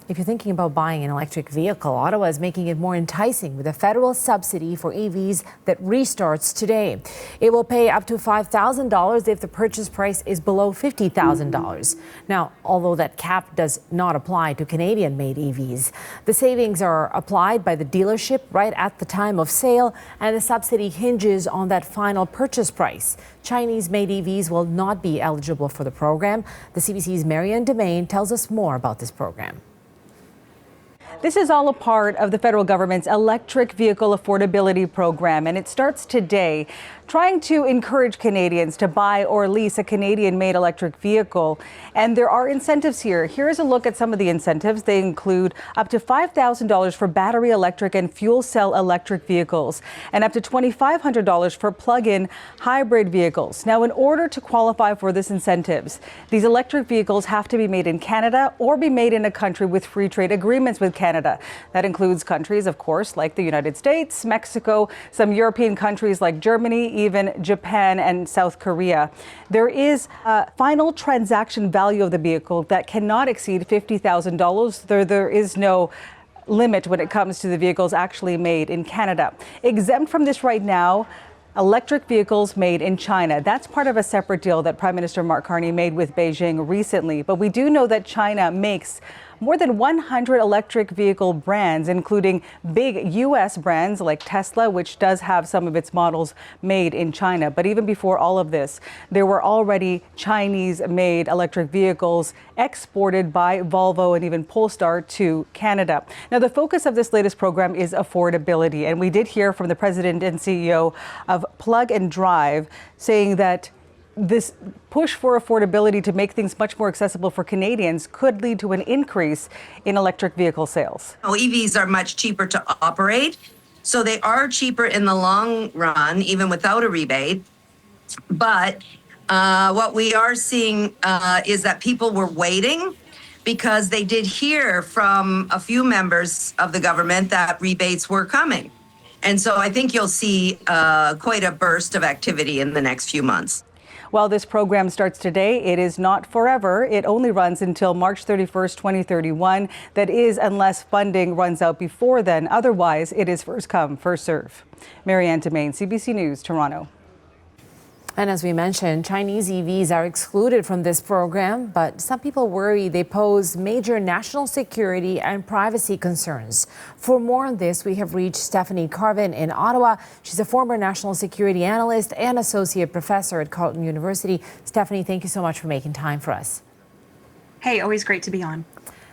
If you're thinking about buying an electric vehicle, Ottawa is making it more enticing with a federal subsidy for EVs that restarts today. It will pay up to $5,000 if the purchase price is below $50,000. Now, although that cap does not apply to Canadian-made EVs, the savings are applied by the dealership right at the time of sale, and the subsidy hinges on that final purchase price. Chinese-made EVs will not be eligible for the program. The CBC's Marianne Demain tells us more about this program. This is all a part of the federal government's electric vehicle affordability program, and it starts today, trying to encourage Canadians to buy or lease a Canadian-made electric vehicle. And there are incentives here. Here's a look at some of the incentives. They include up to $5,000 for battery electric and fuel cell electric vehicles, and up to $2,500 for plug-in hybrid vehicles. Now, in order to qualify for these incentives, these electric vehicles have to be made in Canada or be made in a country with free trade agreements with Canada. That includes countries, of course, like the United States, Mexico, some European countries like Germany, even Japan and South Korea. There is a final transaction value of the vehicle that cannot exceed $50,000. There is no limit when it comes to the vehicles actually made in Canada. Exempt from this right now, electric vehicles made in China. That's part of a separate deal that Prime Minister Mark Carney made with Beijing recently. But we do know that China makes more than 100 electric vehicle brands, including big U.S. brands like Tesla, which does have some of its models made in China. But even before all of this, there were already Chinese-made electric vehicles exported by Volvo and even Polestar to Canada. Now, the focus of this latest program is affordability. And we did hear from the president and CEO of Plug and Drive saying that this push for affordability to make things much more accessible for Canadians could lead to an increase in electric vehicle sales. EVs are much cheaper to operate, so they are cheaper in the long run, even without a rebate. But what we are seeing is that people were waiting because they did hear from a few members of the government that rebates were coming. And so I think you'll see quite a burst of activity in the next few months. While this program starts today, it is not forever. It only runs until March 31st, 2031. That is, unless funding runs out before then. Otherwise, it is first come, first serve. Marianne Demain, CBC News, Toronto. And as we mentioned, Chinese EVs are excluded from this program, but some people worry they pose major national security and privacy concerns. For more on this, we have reached Stephanie Carvin in Ottawa. She's a former national security analyst and associate professor at Carleton University. Stephanie, thank you so much for making time for us. Hey, always great to be on.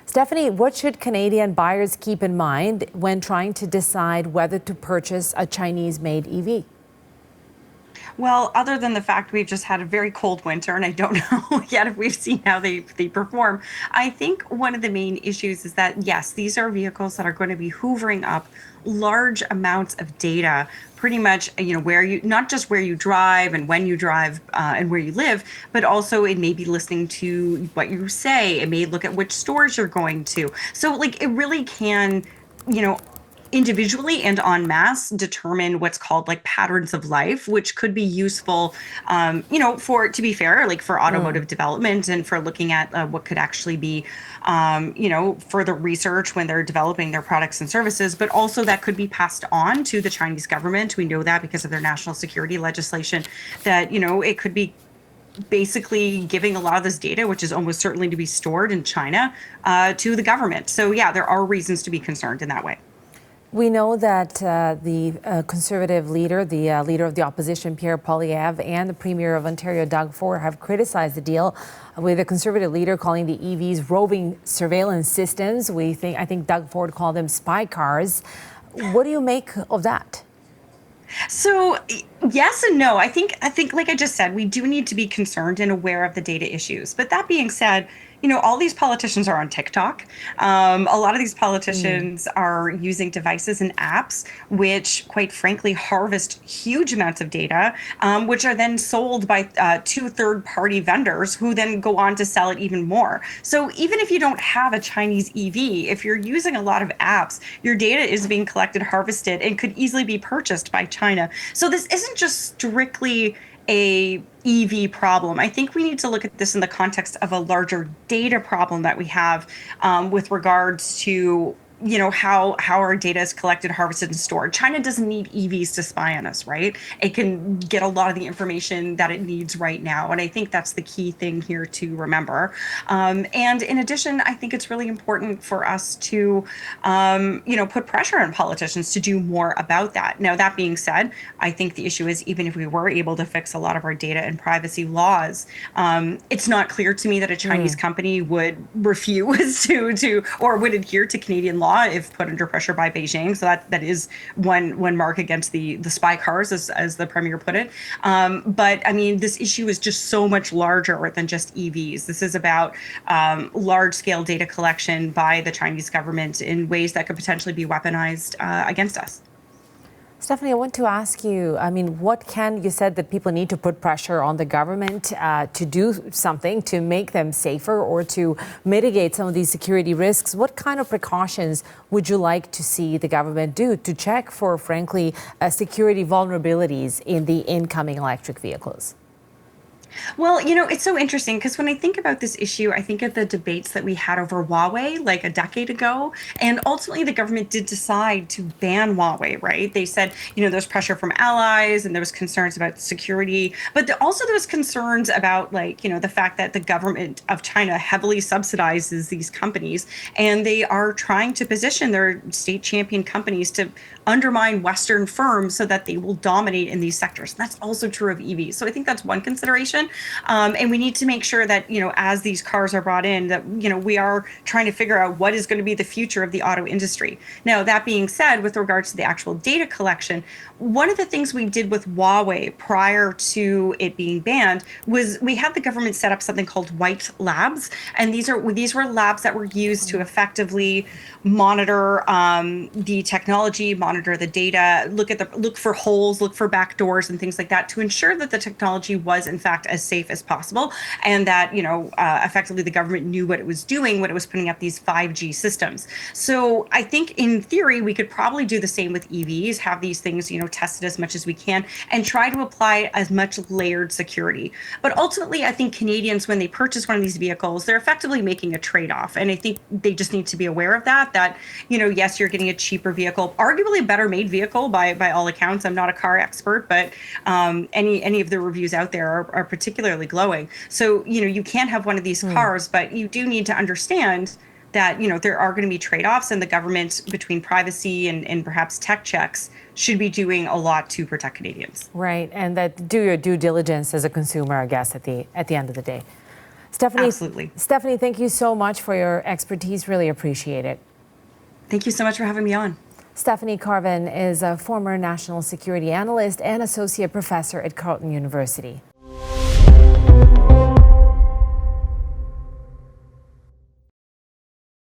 Stephanie, what should Canadian buyers keep in mind when trying to decide whether to purchase a Chinese-made EV? Well, other than the fact we've just had a very cold winter, and I don't know yet if we've seen how they perform, I think one of the main issues is that, yes, these are vehicles that are going to be hoovering up large amounts of data, pretty much, where you, not just where you drive and when you drive and where you live, but also it may be listening to what you say. It may look at which stores you're going to. So it really can, individually and en masse determine what's called patterns of life, which could be useful, for, to be fair, for automotive development and for looking at what could actually be, further research when they're developing their products and services, but also that could be passed on to the Chinese government. We know that because of their national security legislation, that, it could be basically giving a lot of this data, which is almost certainly to be stored in China, to the government. So yeah, there are reasons to be concerned in that way. We know that the Conservative leader, the leader of the opposition, Pierre Poilievre, and the Premier of Ontario, Doug Ford, have criticized the deal, with the Conservative leader calling the EVs roving surveillance systems. I think Doug Ford called them spy cars. What do you make of that? So yes and no. I think like I just said, we do need to be concerned and aware of the data issues. But that being said, all these politicians are on TikTok. A lot of these politicians are using devices and apps, which quite frankly harvest huge amounts of data, which are then sold by two third-party vendors who then go on to sell it even more. So even if you don't have a Chinese EV, if you're using a lot of apps, your data is being collected, harvested, and could easily be purchased by China. So this isn't just strictly a EV problem. I think we need to look at this in the context of a larger data problem that we have with regards to how our data is collected, harvested, and stored. China doesn't need EVs to spy on us, right? It can get a lot of the information that it needs right now, and I think that's the key thing here to remember. And in addition, I think it's really important for us to put pressure on politicians to do more about that. Now, that being said, I think the issue is, even if we were able to fix a lot of our data and privacy laws, it's not clear to me that a Chinese company would refuse to or would adhere to Canadian law if put under pressure by Beijing. So that is one mark against the spy cars, as the premier put it. But I mean, this issue is just so much larger than just EVs. This is about large scale data collection by the Chinese government in ways that could potentially be weaponized against us. Stephanie, I want to ask you, I mean, you said that people need to put pressure on the government to do something to make them safer or to mitigate some of these security risks. What kind of precautions would you like to see the government do to check for, frankly, security vulnerabilities in the incoming electric vehicles? Well, it's so interesting because when I think about this issue, I think of the debates that we had over Huawei like a decade ago. And ultimately, the government did decide to ban Huawei, right? They said, there's pressure from allies and there was concerns about security. But also there was concerns about the fact that the government of China heavily subsidizes these companies. And they are trying to position their state champion companies to undermine Western firms so that they will dominate in these sectors. And that's also true of EVs. So I think that's one consideration. And we need to make sure that, as these cars are brought in, that, we are trying to figure out what is going to be the future of the auto industry. Now, that being said, with regards to the actual data collection, one of the things we did with Huawei prior to it being banned was we had the government set up something called white labs. And these were labs that were used to effectively monitor the technology, monitor the data, look for holes, look for back doors and things like that to ensure that the technology was in fact as safe as possible, and that effectively the government knew what it was doing when it was putting up these 5G systems. So I think in theory we could probably do the same with EVs, have these things tested as much as we can, and try to apply as much layered security. But ultimately, I think Canadians, when they purchase one of these vehicles, they're effectively making a trade-off, and I think they just need to be aware of that. That yes, you're getting a cheaper vehicle, arguably a better made vehicle by all accounts. I'm not a car expert, but any of the reviews out there are particularly glowing. So, you can't have one of these cars, but you do need to understand that, there are going to be trade-offs, and the government, between privacy and perhaps tech checks, should be doing a lot to protect Canadians. Right. And that do your due diligence as a consumer, I guess, at the end of the day. Stephanie, absolutely. Stephanie, thank you so much for your expertise. Really appreciate it. Thank you so much for having me on. Stephanie Carvin is a former national security analyst and associate professor at Carleton University.